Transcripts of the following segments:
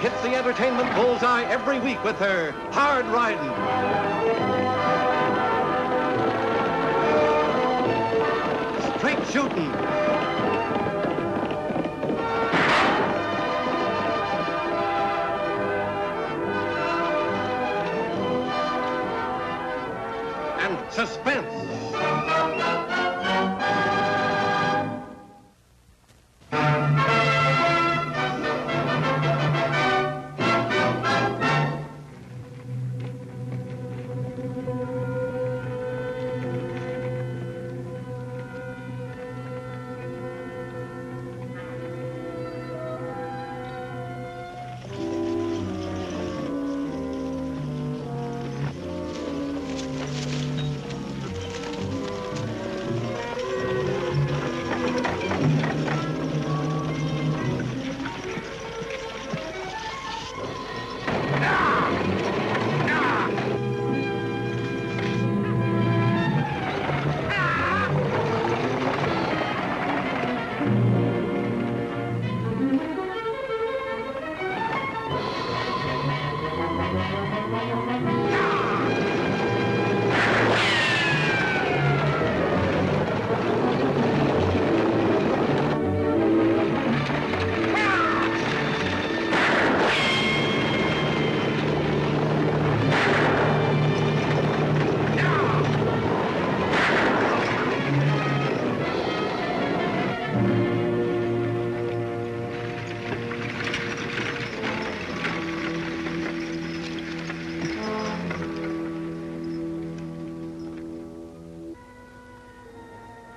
hits the entertainment bullseye every week with her hard riding. Straight shooting. And suspense.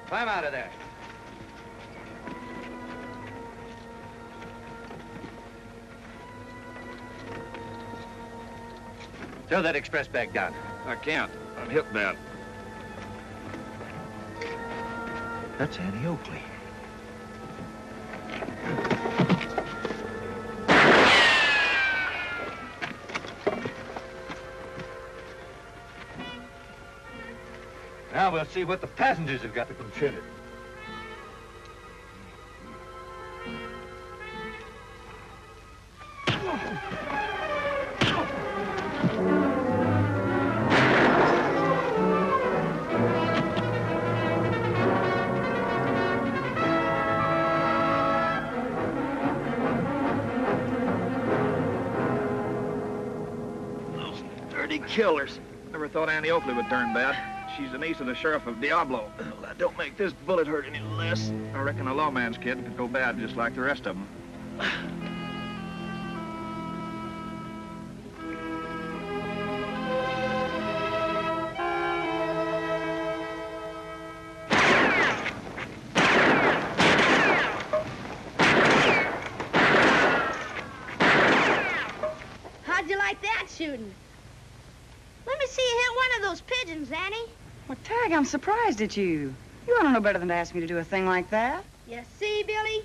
Climb out of there. Throw that express bag down. I can't. I'm hit bad. That's Annie Oakley. Now we'll see what the passengers have got to contribute. Those dirty killers. Never thought Annie Oakley would turn bad. She's the niece of the sheriff of Diablo. Well, that don't make this bullet hurt any less. I reckon a lawman's kid could go bad just like the rest of them. How'd you like that shooting? Let me see you hit one of those pigeons, Annie. Well, Tag, I'm surprised at you. You ought to know better than to ask me to do a thing like that. You see, Billy?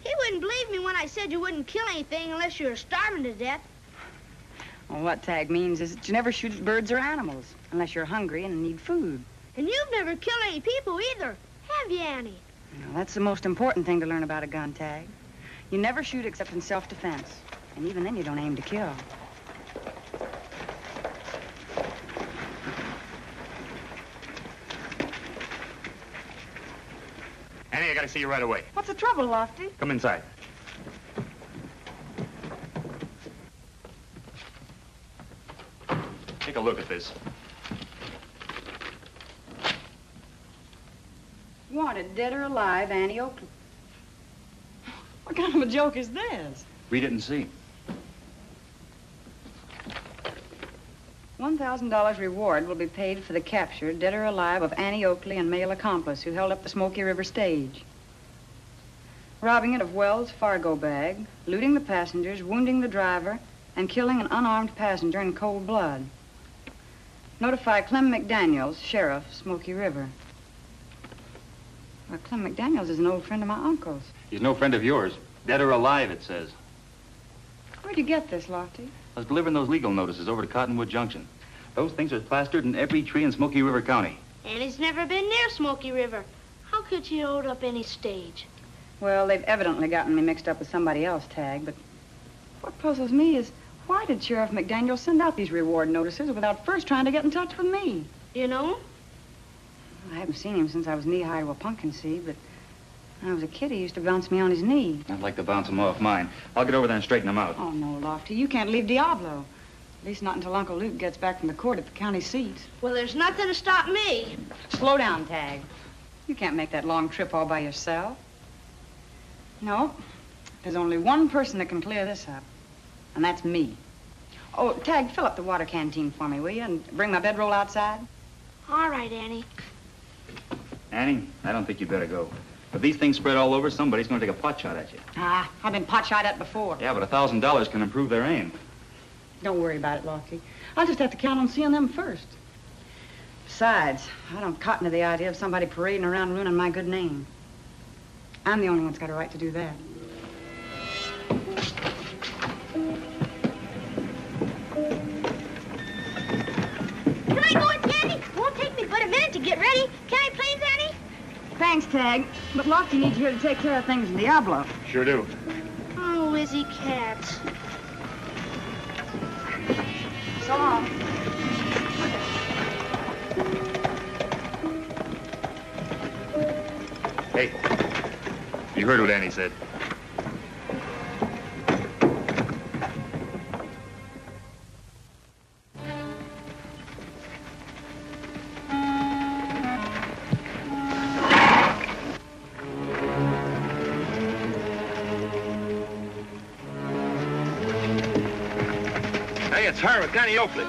He wouldn't believe me when I said you wouldn't kill anything unless you were starving to death. Well, what Tag means is that you never shoot at birds or animals unless you're hungry and need food. And you've never killed any people either, have you, Annie? Well, that's the most important thing to learn about a gun, Tag. You never shoot except in self-defense. And even then, you don't aim to kill. Annie, I gotta see you right away. What's the trouble, Lofty? Come inside. Take a look at this. Wanted, dead or alive, Annie Oakley. What kind of a joke is this? Read it and see. $1,000 reward will be paid for the capture, dead or alive, of Annie Oakley and male accomplice who held up the Smoky River stage. Robbing it of Wells' Fargo bag, looting the passengers, wounding the driver, and killing an unarmed passenger in cold blood. Notify Clem McDaniels, Sheriff, Smoky River. Well, Clem McDaniels is an old friend of my uncle's. He's no friend of yours. Dead or alive, it says. Where'd you get this, Lofty? I was delivering those legal notices over to Cottonwood Junction. Those things are plastered in every tree in Smoky River County. And he's never been near Smoky River. How could you hold up any stage? Well, they've evidently gotten me mixed up with somebody else, Tag, but What puzzles me is, why did Sheriff McDaniel send out these reward notices without first trying to get in touch with me? You know? I haven't seen him since I was knee-high to a pumpkin seed, but when I was a kid, he used to bounce me on his knee. I'd like to bounce him off mine. I'll get over there and straighten him out. Oh, no, Lofty, you can't leave Diablo. At least not until Uncle Luke gets back from the court at the county seat. Well, there's nothing to stop me. Slow down, Tag. You can't make that long trip all by yourself. No, there's only one person that can clear this up, and that's me. Oh, Tag, fill up the water canteen for me, will you, and bring my bedroll outside? All right, Annie. Annie, I don't think you better go. If these things spread all over, somebody's going to take a pot shot at you. Ah, I've been pot shot at before. Yeah, but $1,000 can improve their aim. Don't worry about it, Lofty. I'll just have to count on seeing them first. Besides, I don't cotton to the idea of somebody parading around ruining my good name. I'm the only one that's got a right to do that. Can I go with Annie? It won't take me but a minute to get ready. Can I please, Annie? Thanks, Tag. But Lofty needs you here to take care of things in Diablo. Sure do. Oh, Izzy Cat. So long. Hey, you heard what Annie said. Hey, it's her with Connie Oakley.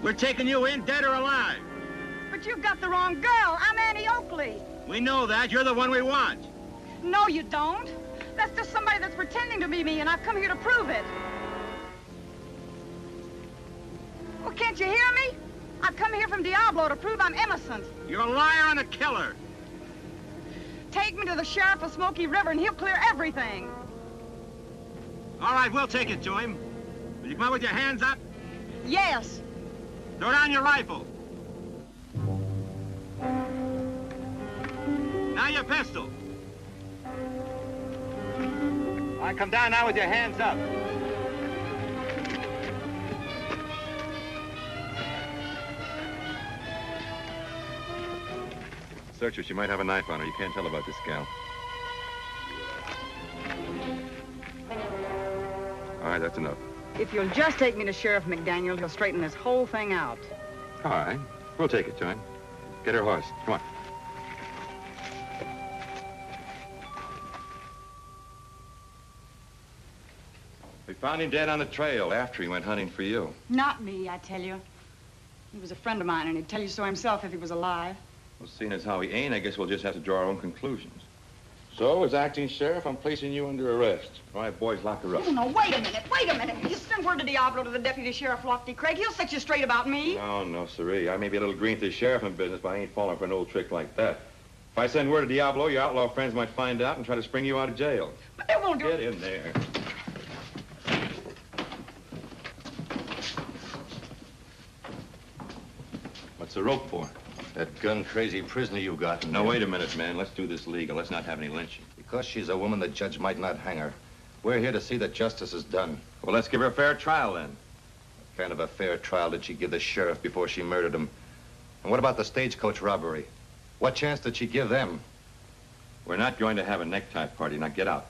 We're taking you in, dead or alive. But you've got the wrong girl. I'm Annie Oakley. We know that. You're the one we want. No, you don't. That's just somebody that's pretending to be me, and I've come here to prove it. Well, can't you hear me? I've come here from Diablo to prove I'm innocent. You're a liar and a killer. Take me to the sheriff of Smoky River, and he'll clear everything. All right, we'll take it to him. Will you come out with your hands up? Yes. Throw down your rifle. Now your pistol. All right, come down now with your hands up. Search her. She might have a knife on her. You can't tell about this gal. All right, that's enough. If you'll just take me to Sheriff McDaniel, he'll straighten this whole thing out. All right. We'll take it to him. Get her horse. Come on. We found him dead on the trail after he went hunting for you. Not me, I tell you. He was a friend of mine, and he'd tell you so himself if he was alive. Well, seeing as how he ain't, I guess we'll just have to draw our own conclusions. So, as acting sheriff, I'm placing you under arrest. All right, boys, lock her up. Oh, no, wait a minute, wait a minute. You send word to Diablo to the deputy sheriff, Lofty Craig. He'll set you straight about me. No, sirree. I may be a little green to the sheriff in business, but I ain't falling for an old trick like that. If I send word to Diablo, your outlaw friends might find out and try to spring you out of jail. But they won't do Get in there. What's the rope for? That gun-crazy prisoner you got. Now, wait a minute, man. Let's do this legal. Let's not have any lynching. Because she's a woman, the judge might not hang her. We're here to see that justice is done. Well, let's give her a fair trial, then. What kind of a fair trial did she give the sheriff before she murdered him? And what about the stagecoach robbery? What chance did she give them? We're not going to have a necktie party. Now get out.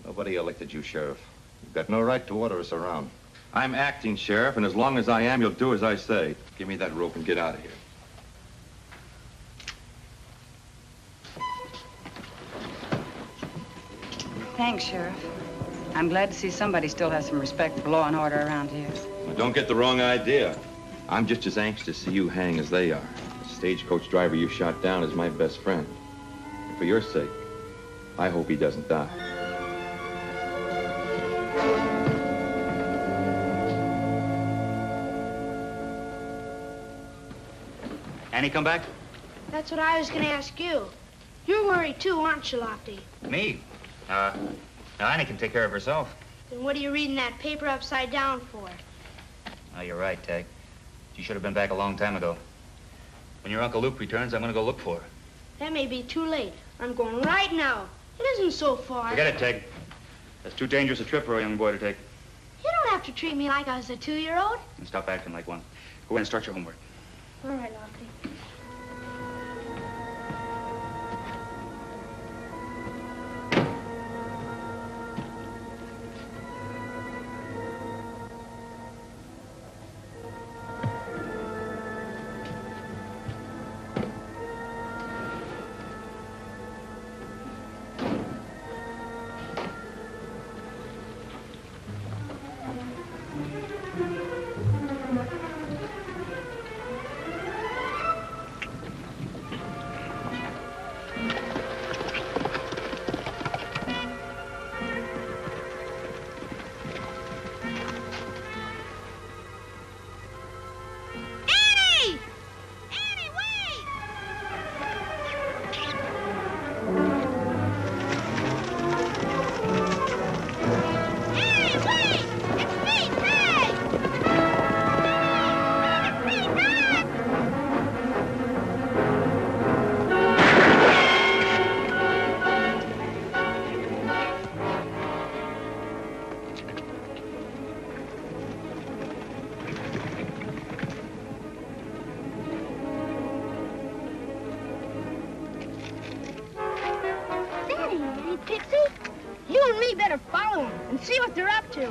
Nobody elected you, Sheriff. You've got no right to order us around. I'm acting sheriff, and as long as I am, you'll do as I say. Give me that rope and get out of here. Thanks, Sheriff. I'm glad to see somebody still has some respect for law and order around here. Now, don't get the wrong idea. I'm just as anxious to see you hang as they are. The stagecoach driver you shot down is my best friend. And for your sake, I hope he doesn't die. Annie come back? That's what I was going to ask you. You're worried too, aren't you, Lofty? Me? Now Annie can take care of herself. Then what are you reading that paper upside down for? Oh, you're right, Tag. She should have been back a long time ago. When your Uncle Luke returns, I'm gonna go look for her. That may be too late. I'm going right now. It isn't so far. Forget it, Teg. That's too dangerous a trip for a young boy to take. You don't have to treat me like I was a 2-year-old. And stop acting like one. Go in and start your homework. All right, Lofty. See what they're up to.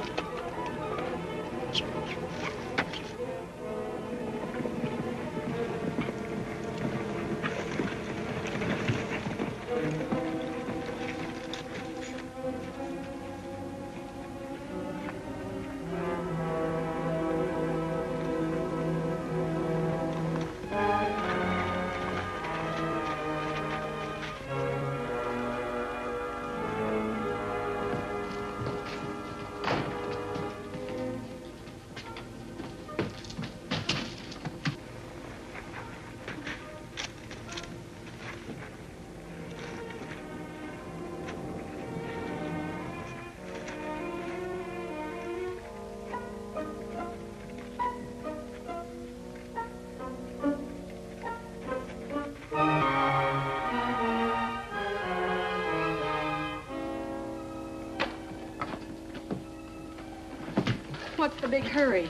What's the big hurry?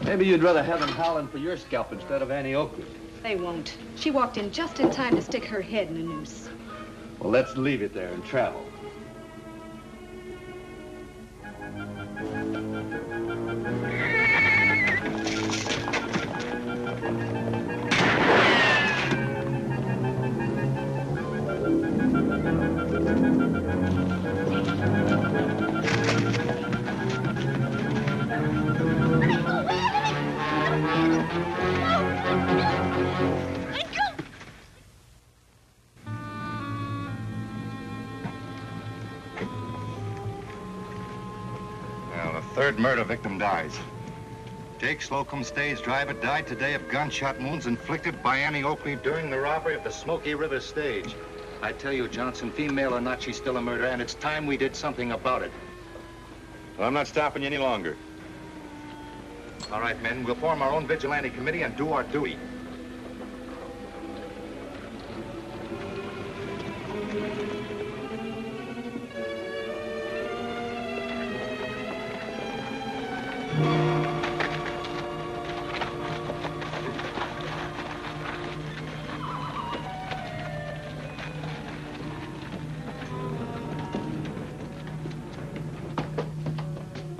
Maybe you'd rather have them howling for your scalp instead of Annie Oakley. They won't. She walked in just in time to stick her head in a noose. Well, let's leave it there and travel. Third murder victim dies. Jake Slocum, stage driver, died today of gunshot wounds inflicted by Annie Oakley during the robbery of the Smoky River stage. I tell you, Johnson, female or not, she's still a murderer, and it's time we did something about it. Well, I'm not stopping you any longer. All right, men, we'll form our own vigilante committee and do our duty.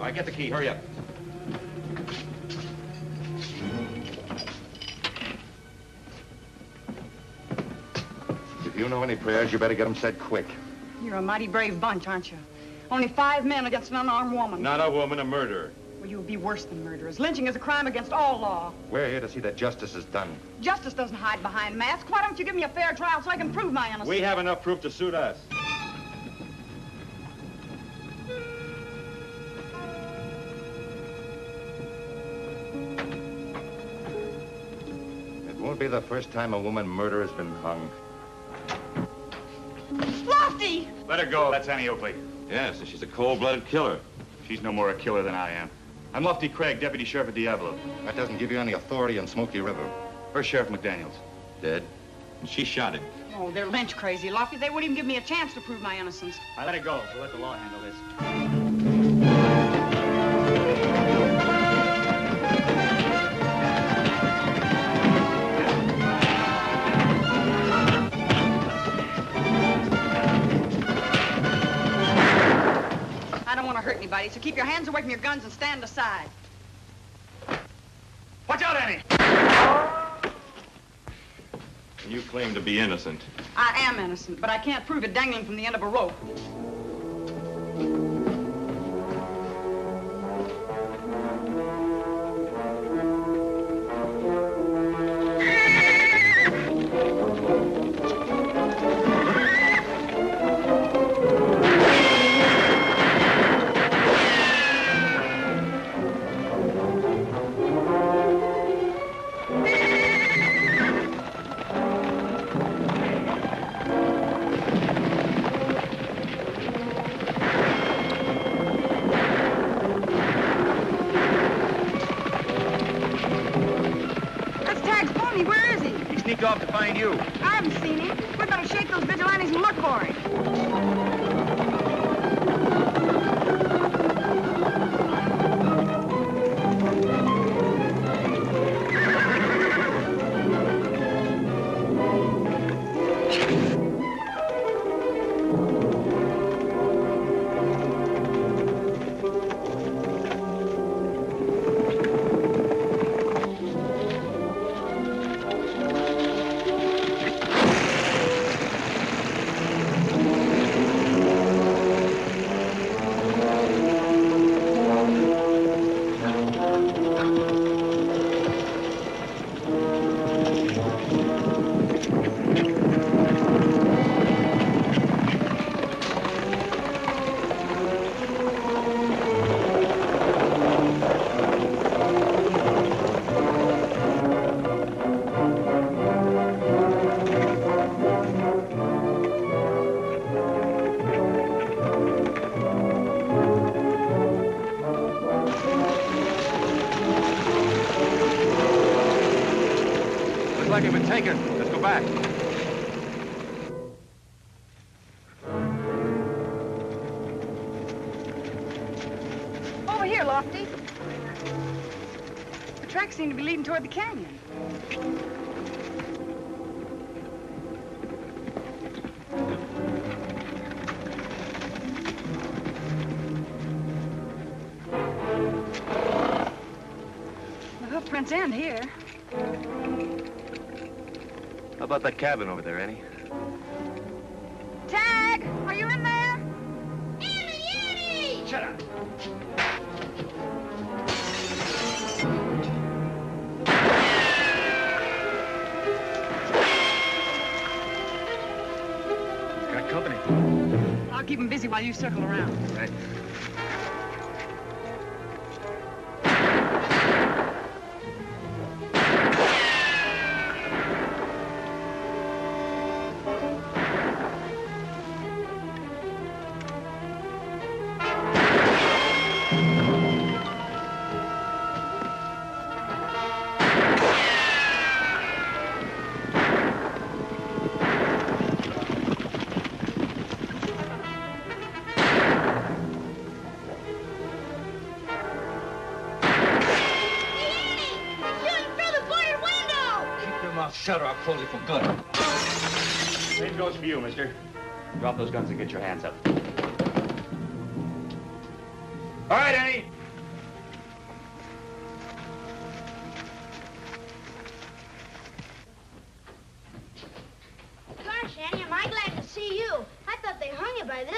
All right, get the key. Hurry up. If you know any prayers, you better get them said quick. You're a mighty brave bunch, aren't you? Only 5 men against an unarmed woman. Not a woman, a murderer. Well, you'll be worse than murderers. Lynching is a crime against all law. We're here to see that justice is done. Justice doesn't hide behind masks. Why don't you give me a fair trial so I can prove my innocence? We have enough proof to suit us. It won't be the first time a woman murderer has been hung. Lofty! Let her go. That's Annie Oakley. Yes, and she's a cold-blooded killer. She's no more a killer than I am. I'm Lofty Craig, Deputy Sheriff of Diablo. That doesn't give you any authority in Smoky River. Where's Sheriff McDaniels? Dead. And she shot him. Oh, they're lynch crazy, Lofty. They wouldn't even give me a chance to prove my innocence. I let her go. We'll let the law handle this. I don't want to hurt anybody, so keep your hands away from your guns and stand aside. Watch out, Annie! You claim to be innocent. I am innocent, but I can't prove it dangling from the end of a rope. Off to find you. I haven't seen him. We better shake those vigilantes and look for him. Like they've been taken. Let's go back. Over here, Lofty. The tracks seem to be leading toward the canyon. The hoof prints end here. How about that cabin over there, Annie? Tag! Are you in there? Annie! Shut up. Got company. I'll keep him busy while you circle around. Right. Shut or I'll close it for good. Same goes for you, mister. Drop those guns and get your hands up. All right, Annie.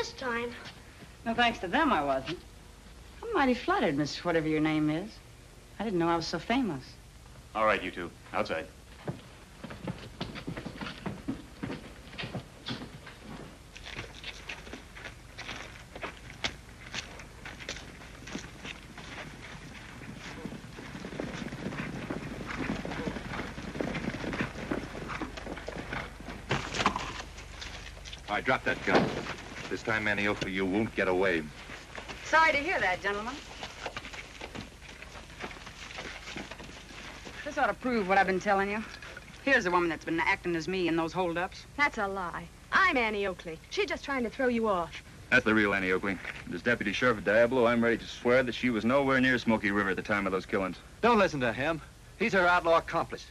this time. No thanks to them, I wasn't. I'm mighty flattered, Miss whatever your name is. I didn't know I was so famous. All right, you two. Outside. All right, drop that gun. This time, Annie Oakley, you won't get away. Sorry to hear that, gentlemen. This ought to prove what I've been telling you. Here's the woman that's been acting as me in those holdups. That's a lie. I'm Annie Oakley. She's just trying to throw you off. That's the real Annie Oakley. As Deputy Sheriff of Diablo, I'm ready to swear that she was nowhere near Smoky River at the time of those killings. Don't listen to him. He's her outlaw accomplice.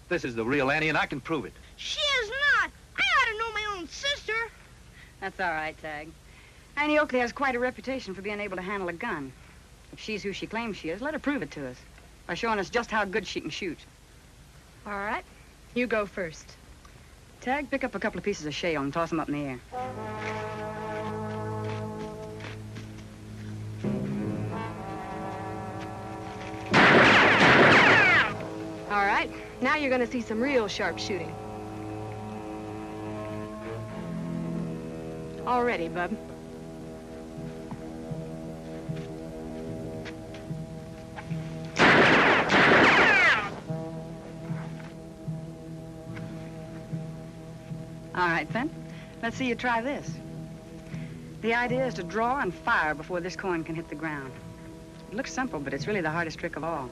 This is the real Annie, and I can prove it. She is not. I ought to know my own sister. That's all right, Tag. Annie Oakley has quite a reputation for being able to handle a gun. If she's who she claims she is, let her prove it to us by showing us just how good she can shoot. All right. You go first. Tag, pick up a couple of pieces of shale and toss them up in the air. All right. Now you're going to see some real sharp shooting. All ready, bub. All right, then. Let's see you try this. The idea is to draw and fire before this coin can hit the ground. It looks simple, but it's really the hardest trick of all.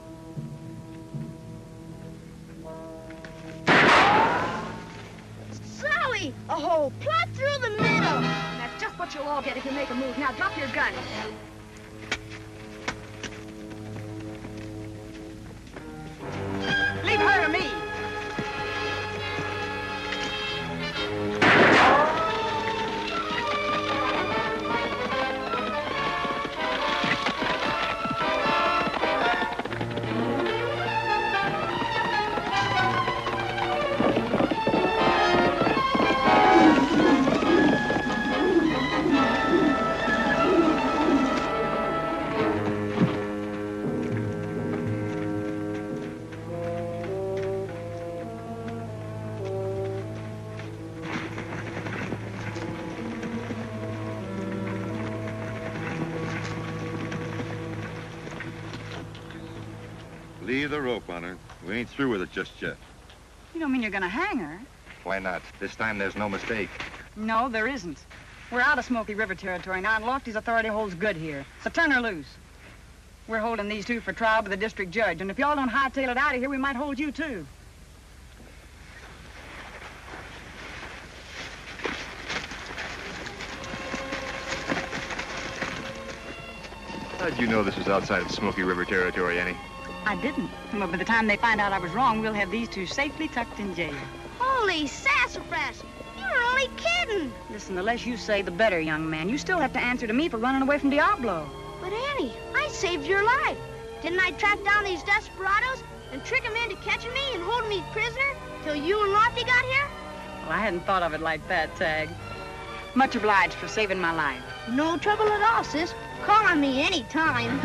Zowie! A hole plumb through the middle. That's just what you'll all get if you make a move. Now drop your gun. Leave her to me. Leave the rope on her. We ain't through with it just yet. You don't mean you're gonna hang her? Why not? This time there's no mistake. No, there isn't. We're out of Smoky River territory now, and Lofty's authority holds good here. So turn her loose. We're holding these two for trial by the district judge, and if y'all don't hightail it out of here, we might hold you, too. How'd you know this was outside of Smoky River territory, Annie? I didn't. But by the time they find out I was wrong, we'll have these two safely tucked in jail. Holy sassafras! You were only kidding. Listen, the less you say, the better, young man. You still have to answer to me for running away from Diablo. But Annie, I saved your life. Didn't I track down these desperados and trick them into catching me and holding me prisoner till you and Lofty got here? Well, I hadn't thought of it like that, Tag. Much obliged for saving my life. No trouble at all, sis. Call on me any time.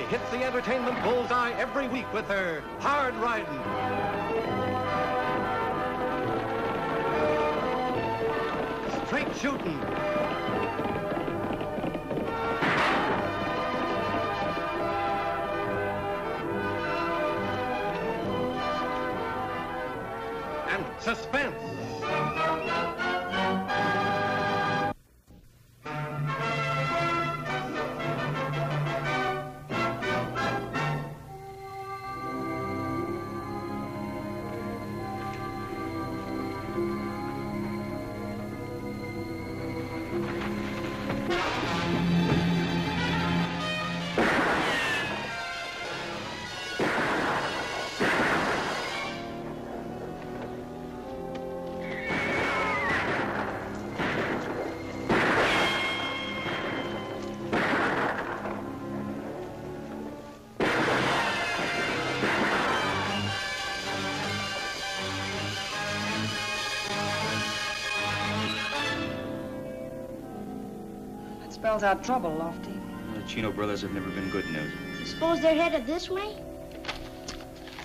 Hits the entertainment bullseye every week with her hard riding. Straight shooting. and suspense. Spells out trouble, Lofty. The Chino brothers have never been good news. Suppose they're headed this way?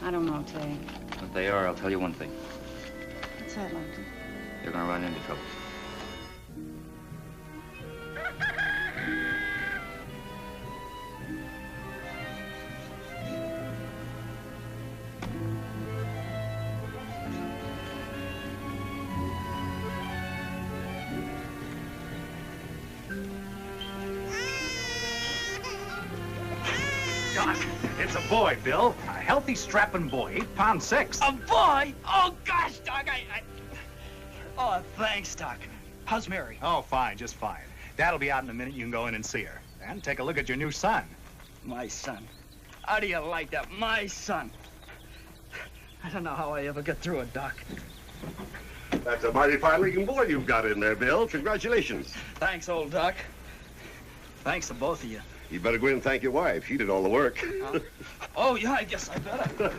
I don't know, Tay. If they are, I'll tell you one thing. What's that, Lofty? They're gonna run into trouble. Doc, it's a boy, Bill. A healthy, strapping boy, 8 pounds 6. A boy? Oh, gosh, Doc, Oh, thanks, Doc. How's Mary? Oh, fine, just fine. Dad'll be out in a minute. You can go in and see her. And take a look at your new son. My son. How do you like that? My son. I don't know how I ever get through it, Doc. That's a mighty fine-looking boy you've got in there, Bill. Congratulations. Thanks, old Doc. Thanks to both of you. You better go in and thank your wife. She did all the work. Oh, yeah, I guess I better.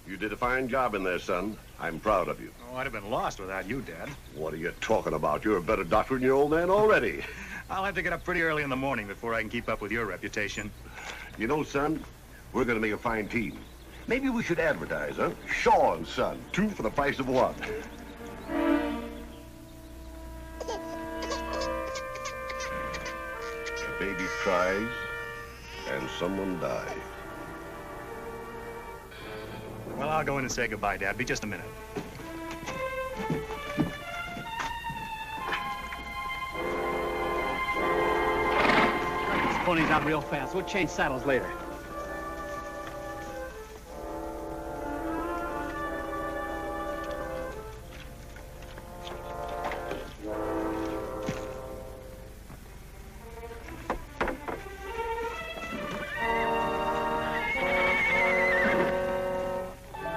You did a fine job in there, son. I'm proud of you. Oh, I'd have been lost without you, Dad. What are you talking about? You're a better doctor than your old man already. I'll have to get up pretty early in the morning before I can keep up with your reputation. You know, son, we're going to make a fine team. Maybe we should advertise, huh? Shaw and Son, 2 for the price of 1. A baby cries, and someone dies. Well, I'll go in and say goodbye, Dad. Be just a minute. This pony's out real fast. We'll change saddles later.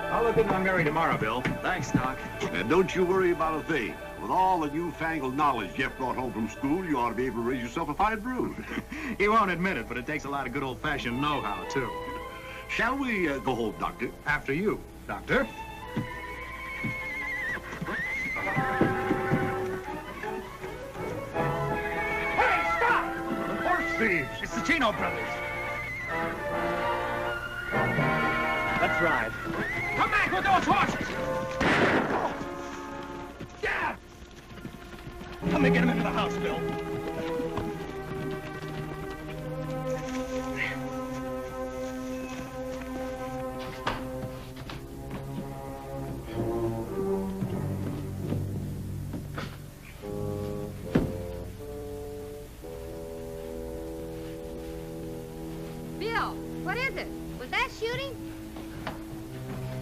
I'll look into Mary tomorrow, Bill. Thanks, Doc. And don't you worry about a thing. With all the newfangled knowledge Jeff brought home from school, you ought to be able to raise yourself a fine brood. He won't admit it, but it takes a lot of good old-fashioned know-how, too. Shall we go home, Doctor? After you, Doctor. Hey, stop! The horse thieves! It's the Chino brothers. Let's ride. Come back with those horses! Dad! Let me get him into the house, Bill. Bill, what is it? Was that shooting?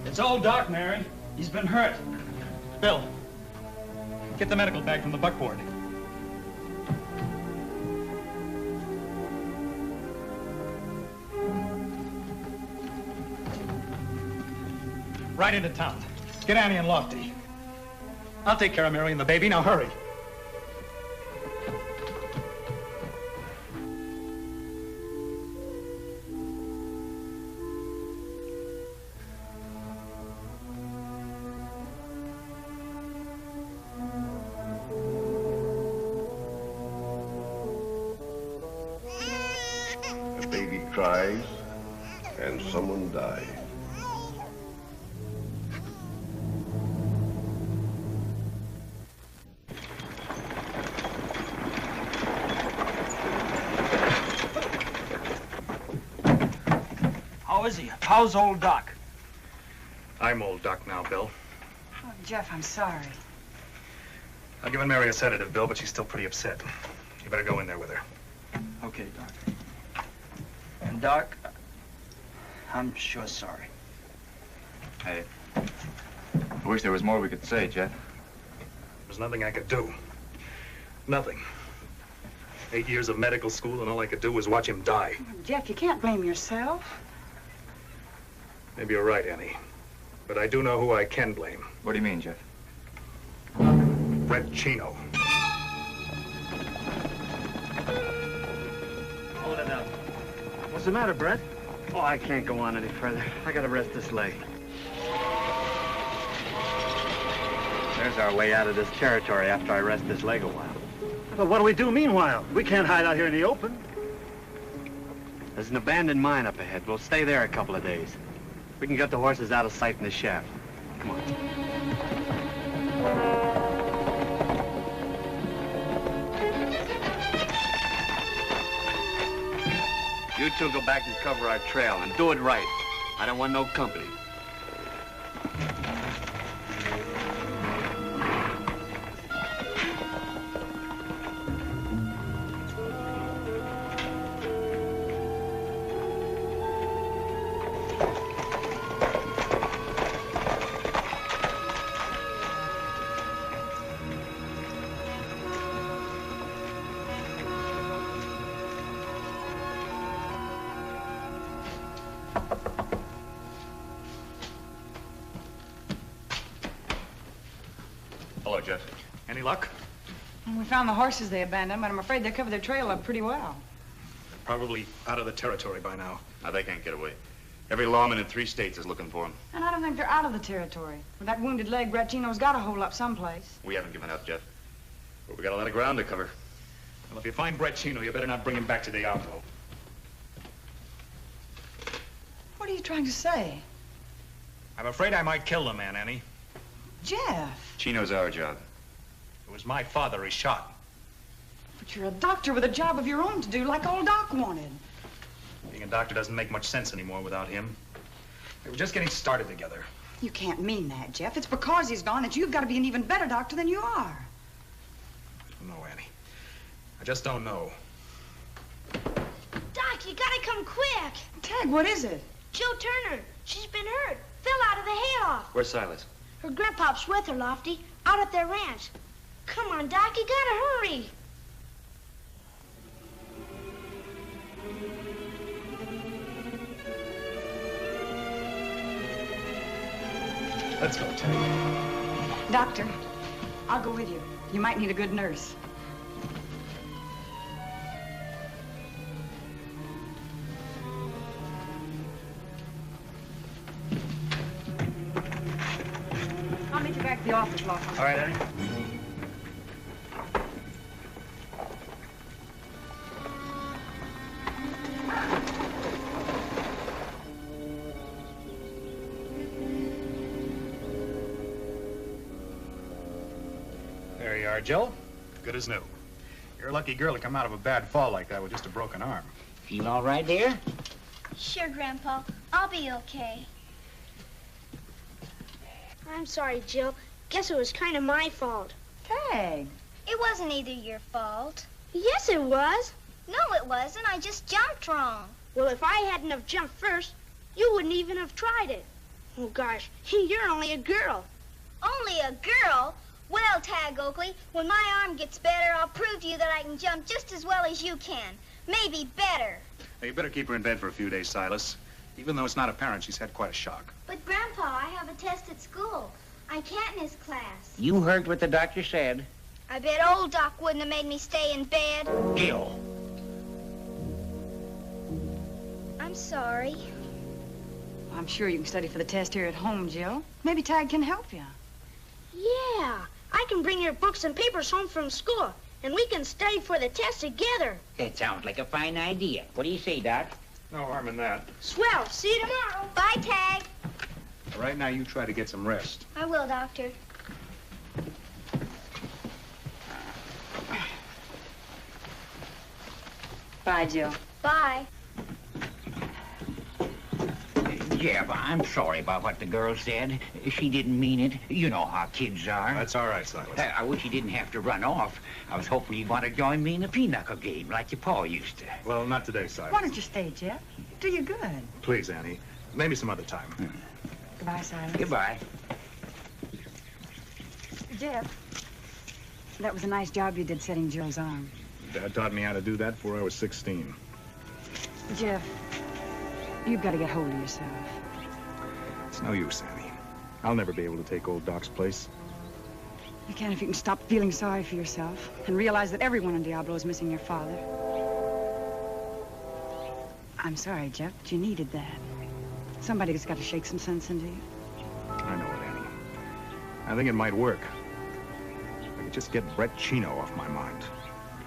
It's old Doc, Mary. He's been hurt. Bill, get the medical bag from the buckboard. Right into town. Get Annie and Lofty. I'll take care of Mary and the baby. Now hurry. A baby cries, and someone dies. How is he? How's old Doc? I'm old Doc now, Bill. Oh, Jeff, I'm sorry. I've given Mary a sedative, Bill, but she's still pretty upset. You better go in there with her. Okay, Doc. And, Doc, I'm sure sorry. Hey, I wish there was more we could say, Jeff. There's nothing I could do. Nothing. 8 years of medical school, and all I could do was watch him die. Jeff, you can't blame yourself. Maybe you're right, Annie. But I do know who I can blame. What do you mean, Jeff? Brett Chino. Hold it up. What's the matter, Brett? Oh, I can't go on any further. I gotta rest this leg. There's our way out of this territory after I rest this leg a while. But what do we do meanwhile? We can't hide out here in the open. There's an abandoned mine up ahead. We'll stay there a couple of days. We can get the horses out of sight in the shaft. Come on. You two go back and cover our trail, and do it right. I don't want no company. Hello, Jeff. Any luck? We found the horses they abandoned, but I'm afraid they covered their trail up pretty well. Probably out of the territory by now. Now, they can't get away. Every lawman in 3 states is looking for them. And I don't think they're out of the territory. With that wounded leg, Brett Chino's got to hold up someplace. We haven't given up, Jeff. But we got a lot of ground to cover. Well, if you find Brett Chino, you better not bring him back to Diablo. What are you trying to say? I'm afraid I might kill the man, Annie. Jeff. Chino's our job. It was my father he shot. But you're a doctor with a job of your own to do, like old Doc wanted. Being a doctor doesn't make much sense anymore without him. We were just getting started together. You can't mean that, Jeff. It's because he's gone that you've got to be an even better doctor than you are. I don't know, Annie. I just don't know. Doc, you gotta come quick. Tag, what is it? Jill Turner. She's been hurt. Fell out of the hayloft. Where's Silas? Her grandpop's with her, Lofty, out at their ranch. Come on, Doc, you gotta hurry. Let's go, Tag. Doctor, I'll go with you. You might need a good nurse. I'll meet you back at the office, Lofty. All right, Annie. There you are, Jill. Good as new. You're a lucky girl to come out of a bad fall like that with just a broken arm. Feel all right, dear? Sure, Grandpa. I'll be okay. I'm sorry, Jill. Guess it was kind of my fault. Tag. It wasn't either your fault. Yes, it was. No, it wasn't. I just jumped wrong. Well, if I hadn't have jumped first, you wouldn't even have tried it. Oh, gosh, you're only a girl. Only a girl? Well, Tag Oakley, when my arm gets better, I'll prove to you that I can jump just as well as you can. Maybe better. Hey, you better keep her in bed for a few days, Silas. Even though it's not apparent, she's had quite a shock. But, Grandpa, I have a test at school. I can't miss class. You heard what the doctor said. I bet old Doc wouldn't have made me stay in bed. Jill. I'm sorry. I'm sure you can study for the test here at home, Jill. Maybe Tag can help you. Yeah, I can bring your books and papers home from school, and we can study for the test together. That sounds like a fine idea. What do you say, Doc? No harm in that. Swell. See you tomorrow. Bye, Tag. Right now, you try to get some rest. I will, Doctor. Bye, Jill. Bye. Jeff, I'm sorry about what the girl said. She didn't mean it. You know how kids are. That's all right, Silas. I wish you didn't have to run off. I was hoping you'd want to join me in a pinochle game like your pa used to. Well, not today, Silas. Why don't you stay, Jeff? Do you good. Please, Annie. Maybe some other time. Goodbye, Silas. Goodbye. Jeff, that was a nice job you did setting Joe's arm. Dad taught me how to do that before I was 16. Jeff, you've got to get hold of yourself. It's no use, Annie. I'll never be able to take old Doc's place. You can if you can stop feeling sorry for yourself and realize that everyone in Diablo is missing your father. I'm sorry, Jeff, but you needed that. Somebody's got to shake some sense into you. I know it, Annie. I think it might work. I could just get Brett Chino off my mind.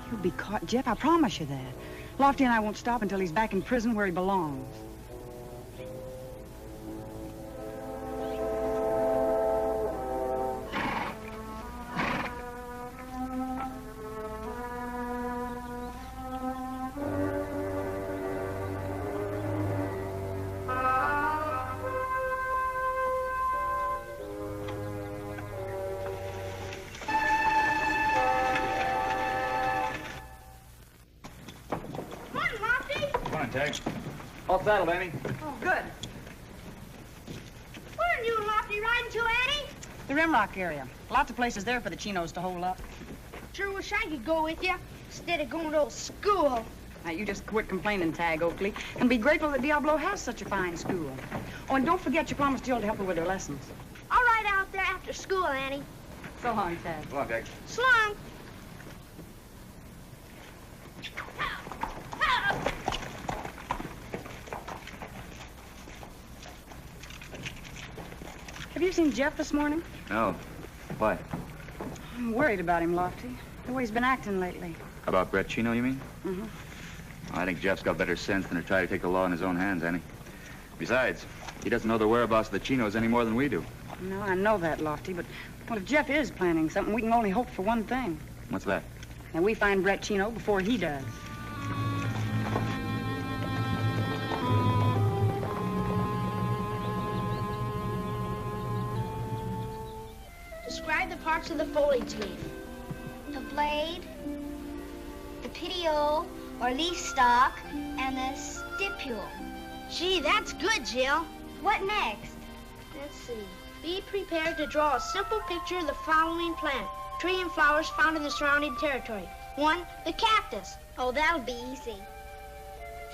He'll be caught, Jeff, I promise you that. Lofty and I won't stop until he's back in prison where he belongs. All settled, Annie. Oh, good. Where are you and Lofty riding to, Annie? The Rimrock area. Lots of places there for the Chinos to hole up. Sure wish I could go with you, instead of going to old school. Now, you just quit complaining, Tag Oakley, and be grateful that Diablo has such a fine school. Oh, and don't forget you promised Jill to help her with her lessons. I'll ride out there after school, Annie. So long, Tag. Go on, Tex. So long. Have you seen Jeff this morning? No. Why? I'm worried about him, Lofty. The way he's been acting lately. About Brett Chino, you mean? Mm-hmm. I think Jeff's got better sense than to try to take the law in his own hands, Annie. Besides, he doesn't know the whereabouts of the Chinos any more than we do. No, I know that, Lofty, but well, if Jeff is planning something, we can only hope for one thing. What's that? And we find Brett Chino before he does. Describe the parts of the foliage leaf. The blade, the petiole, or leaf stalk, and the stipule. Gee, that's good, Jill. What next? Let's see. Be prepared to draw a simple picture of the following plant, tree, and flowers found in the surrounding territory. 1, the cactus. Oh, that'll be easy.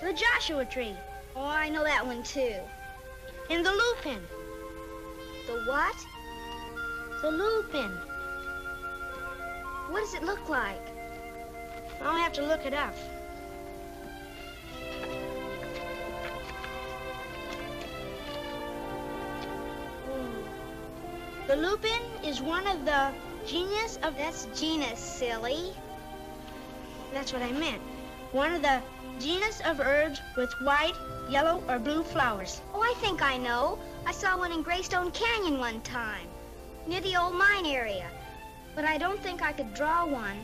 The Joshua tree. Oh, I know that one too. And the lupin. The what? The lupin. What does it look like? I'll have to look it up. The lupin is one of the genus of... That's genus, silly. That's what I meant. One of the genus of herbs with white, yellow, or blue flowers. Oh, I think I know. I saw one in Greystone Canyon one time, near the old mine area. But I don't think I could draw one.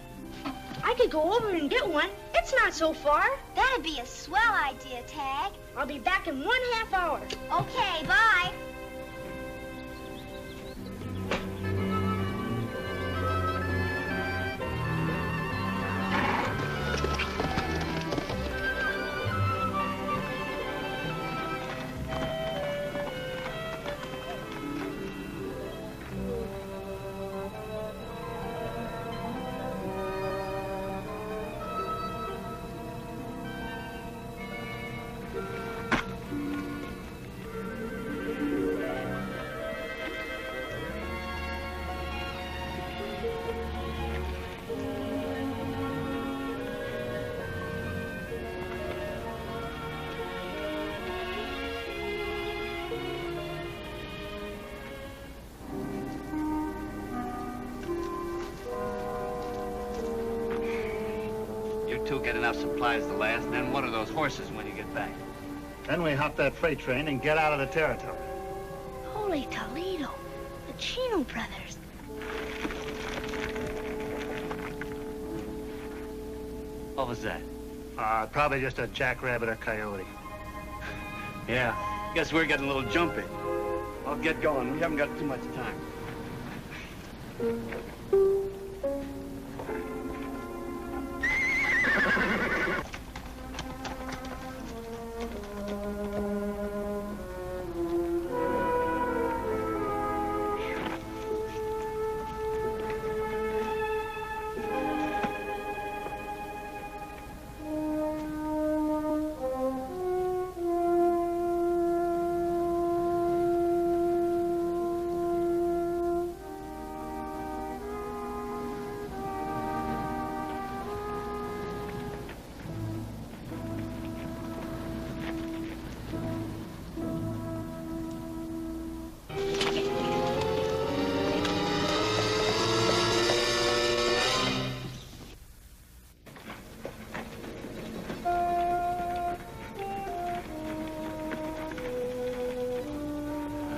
I could go over and get one. It's not so far. That'd be a swell idea, Tag. I'll be back in 1/2 hour. Okay, bye. Two get enough supplies to last, and then one of those horses when you get back. Then we hop that freight train and get out of the territory. Holy Toledo. The Chino brothers. What was that? Probably just a jackrabbit or coyote. Yeah, Guess we're getting a little jumpy. I'll get going. We haven't got too much time.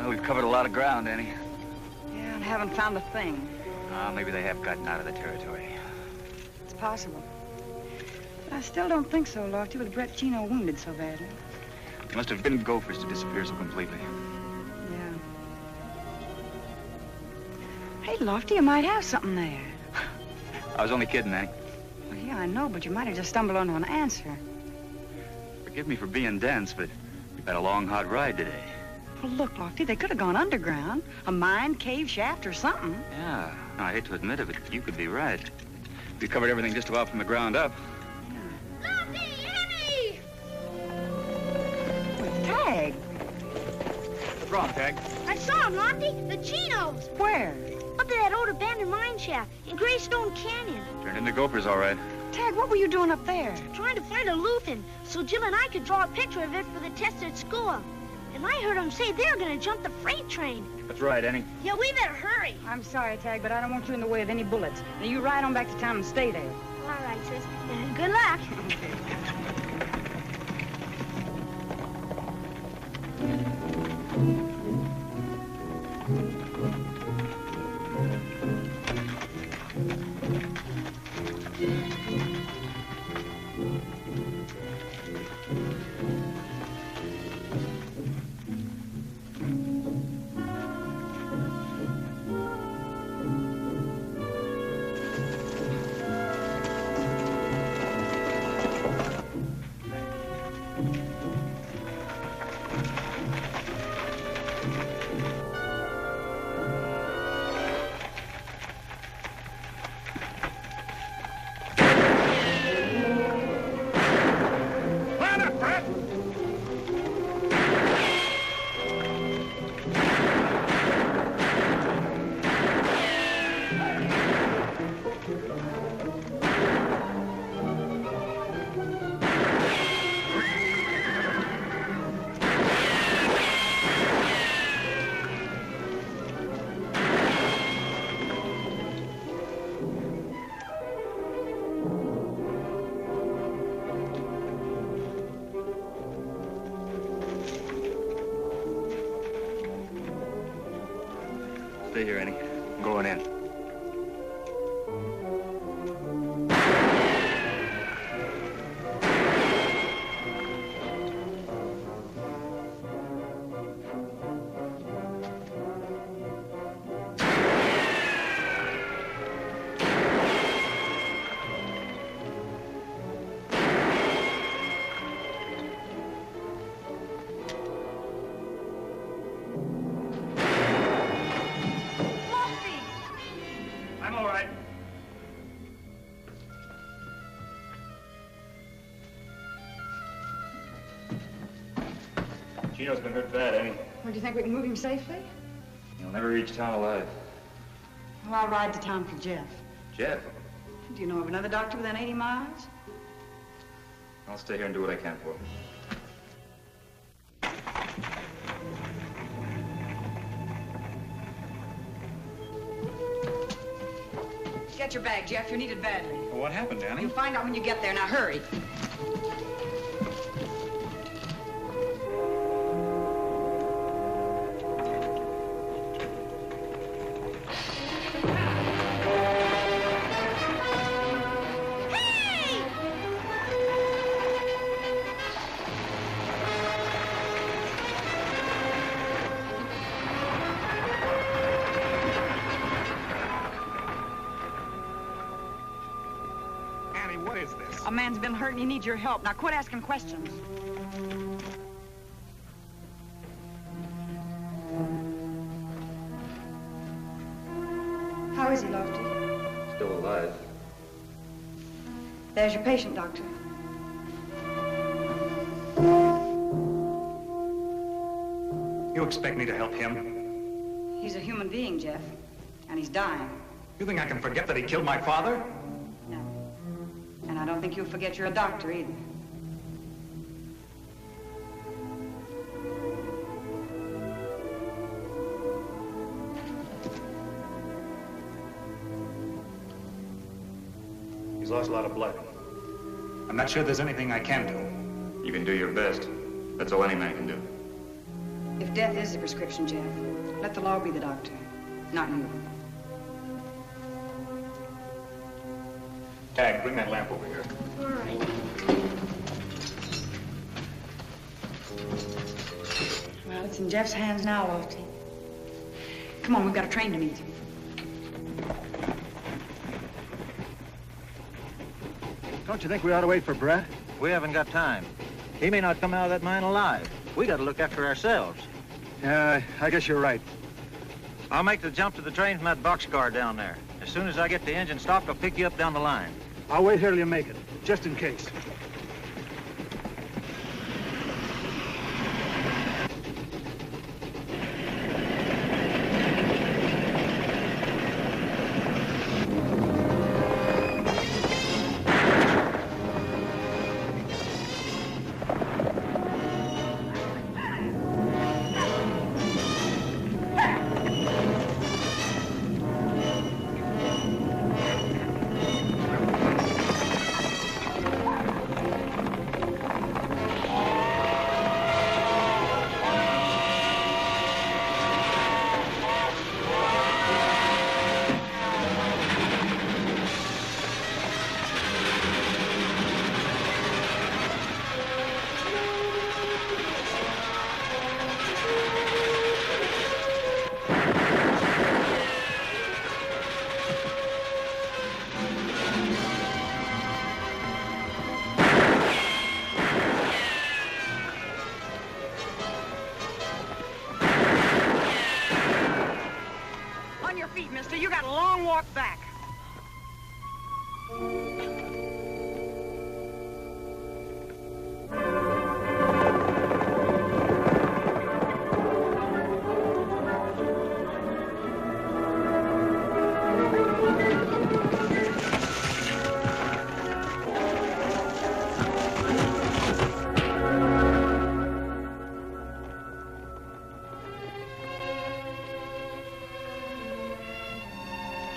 We've covered a lot of ground, Annie. Yeah, and haven't found a thing. Maybe they have gotten out of the territory. It's possible. But I still don't think so, Lofty, with Brett Chino wounded so badly. They must have been gophers to disappear so completely. Yeah. Hey, Lofty, you might have something there. I was only kidding, Annie. Well, yeah, I know, but you might have just stumbled onto an answer. Forgive me for being dense, but we've had a long, hot ride today. Well, look, Lofty, they could have gone underground. A mine, cave, shaft, or something. Yeah. I hate to admit it, but you could be right. We covered everything just about from the ground up. Lofty, Annie! Tag. What's wrong, Tag? I saw him, Lofty. The Chinos. Where? Up at that old abandoned mine shaft in Greystone Canyon. Turned into gophers, all right. Tag, what were you doing up there? Trying to find a lupin so Jill and I could draw a picture of it for the test at school. And I heard them say they're going to jump the freight train. That's right, Annie. Yeah, we better hurry. I'm sorry, Tag, but I don't want you in the way of any bullets. Now, you ride on back to town and stay there. All right, sis. Good luck. Stay here, Annie. I'm going in. I'm all right. Chino's been hurt bad, Annie. Well, do you think we can move him safely? He'll never reach town alive. Well, I'll ride to town for Jeff. Jeff? Do you know of another doctor within 80 miles? I'll stay here and do what I can for him. Get your bag, Jeff. You're needed badly. Well, what happened, Annie? You'll find out when you get there. Now, hurry. A man's been hurt and he needs your help. Now quit asking questions. How is he, Lofty? Still alive. There's your patient, Doctor. You expect me to help him? He's a human being, Jeff, and he's dying. You think I can forget that he killed my father? No. And I don't think you'll forget you're a doctor either. He's lost a lot of blood. I'm not sure there's anything I can do. You can do your best. That's all any man can do. If death is the prescription, Jeff, let the law be the doctor, not you. Tag, bring that lamp over here. All right. Well, it's in Jeff's hands now, Lofty. Come on, we've got a train to meet. Don't you think we ought to wait for Brett? We haven't got time. He may not come out of that mine alive. We got to look after ourselves. Yeah, I guess you're right. I'll make the jump to the train from that boxcar down there. As soon as I get the engine stopped, I'll pick you up down the line. I'll wait here till you make it, just in case. On your feet, mister. You got a long walk back.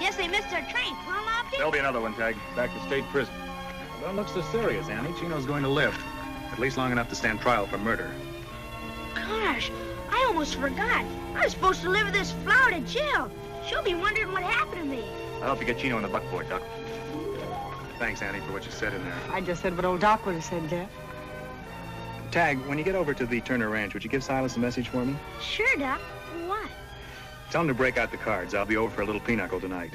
Guess they missed their train, huh, Lofty? There'll be another one, Tag. Back to state prison. Don't look so serious, Annie. Chino's going to live. At least long enough to stand trial for murder. Gosh, I almost forgot. I was supposed to live with this Florida jail. She'll be wondering what happened to me. I'll help you get Chino in the buckboard, Doc. Thanks, Annie, for what you said in there. I just said what old Doc would have said, Jeff. Tag, when you get over to the Turner Ranch, would you give Silas a message for me? Sure, Doc. What? Tell him to break out the cards. I'll be over for a little pinochle tonight.